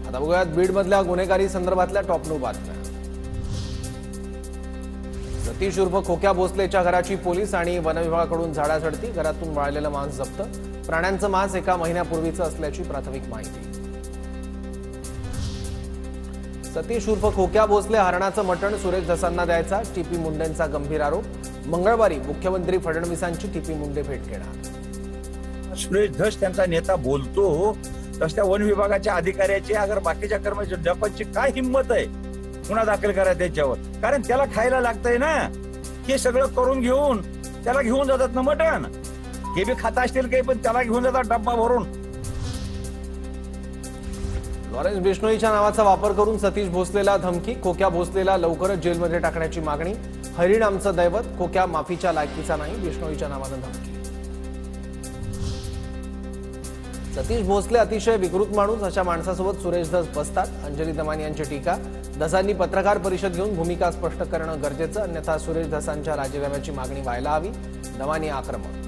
आता बघूयात बीडमधल्या गुन्हेगारी संदर्भातल्या टॉप 9 बातम्या। सतीश उर्फ खोक्या भोसलेच्या घराची पोलीस आणि वन विभागाकडून झाडाझडती, घरातून वाळलेलं मांस जप्त, प्राण्यांचं मांस एका महिन्यापूर्वीचं असल्याची प्राथमिक माहिती। सतीश उर्फ खोक्या भोसले हरणाचं मटण सुरेश धसांना द्यायचा, टीपी मुंडेंचा गंभीर आरोप। मंगळवारी मुख्यमंत्री फडणवीसांची टीपी मुंडे भेट घेणार। सुरेश धस त्यांचा नेता बोलतो तसं वन विभागाच्या अधिकाऱ्याची अगर बाकीच्या कर्मचारी जपानची काय हिंमत आहे गुन्हा दाखल करा त्याच्यावर, कारण त्याला खायला लागतंय ना, हे सगळं करून घेऊन त्याला घेऊन जातात ना मटण, हे बी खाता असतील काही पण त्याला घेऊन जातात डब्बा भरून। लॉरेन्स बिश्नोईच्या नावाचा वापर करून सतीश भोसलेला धमकी, खोक्या भोसलेला लवकरच जेलमध्ये टाकण्याची मागणी। हरिण आमचं दैवत, खोक्या माफीच्या लायकीचा नाही, बिश्नोईच्या नावानं धमकी। सतीश भोसले अतिशय विकृत माणूस, अशा माणसासोबत सुरेश धस बसतात, अंजली दमानी यांची टीका। धसांनी पत्रकार परिषद घेऊन भूमिका स्पष्ट करणं गरजेचं, अन्यथा सुरेश धसांच्या राजीनाम्याची मागणी व्हायला हवी। दमानी आक्रमक।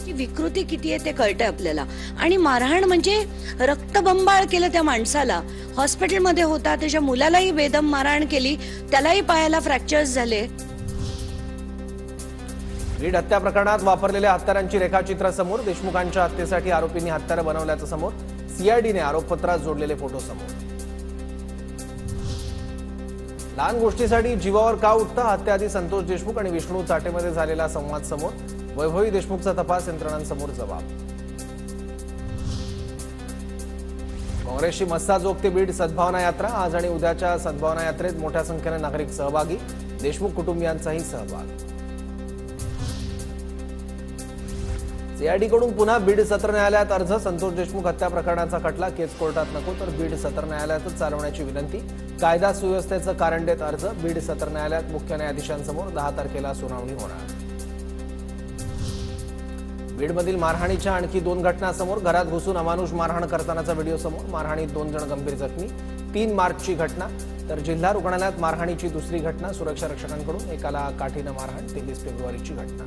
विकृती किती आहे ते कळतंय आपल्याला, आणि मारहाण म्हणजे रक्तबंबाळ केलं त्या माणसाला, हॉस्पिटलमध्ये होता, त्याच्या मुलालाही बेदम मारहाण केली, त्यालाही पायाला फ्रॅक्चर्स झाले। बीड हत्या प्रकरणात वापरलेल्या हत्यारांची रेखाचित्र समोर, देशमुखांच्या हत्येसाठी आरोपींनी हत्यारं बनवल्याचं समोर, सीआयडीने आरोपपत्रात जोडलेले फोटो समोर। लहान गोष्टीसाठी जीवावर का उठतं, हत्याआधी संतोष देशमुख आणि विष्णू चाटेमध्ये झालेला संवाद समोर, वैभवी देशमुखचा तपास यंत्रणांसमोर जबाब। काँग्रेसची मस्साजोग ते बीड सद्भावना यात्रा, आज आणि उद्याच्या सद्भावना यात्रेत मोठ्या संख्येने नागरिक सहभागी, देशमुख कुटुंबियांचाही सहभाग। सीआयडीकडून पुन्हा बीड सत्र न्यायालयात अर्ज, संतोष देशमुख हत्या प्रकरणाचा खटला केस कोर्टात नको तर बीड सत्र न्यायालयातच चालवण्याची विनंती, कायदा सुव्यवस्थेचं कारण देत अर्ज, बीड सत्र न्यायालयात मुख्य न्यायाधीशांसमोर 10 तारखेला सुनावणी होणार। बीडमधील मारहाणीच्या आणखी 2 घटना समोर, घरात घुसून अमानुष मारहाण करतानाचा व्हिडिओ समोर, मारहाणीत 2 जण गंभीर जखमी, 3 मार्चची घटना, तर जिल्हा रुग्णालयात मारहाणीची दुसरी घटना, सुरक्षा रक्षकांकडून एकाला काठीनं मारहाण, 23 फेब्रुवारीची घटना।